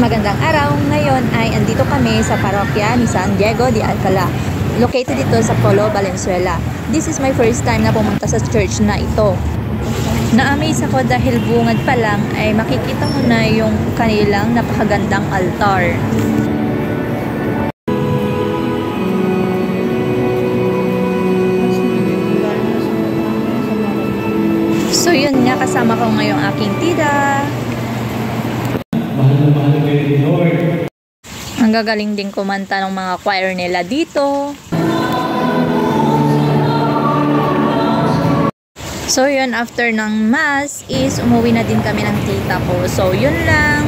Magandang araw! Ngayon ay andito kami sa parokya ni San Diego de Alcala, located dito sa Polo, Valenzuela. This is my first time na pumunta sa church na ito. Na-amaze ako dahil bungad pa lang ay makikita mo na yung kanilang napakagandang altar. So yun nga, kasama ko ngayong aking tita. Ang gagaling din kumanta ng mga choir nila dito. So yun, after ng mass is umuwi na din kami ng tita ko. So yun lang.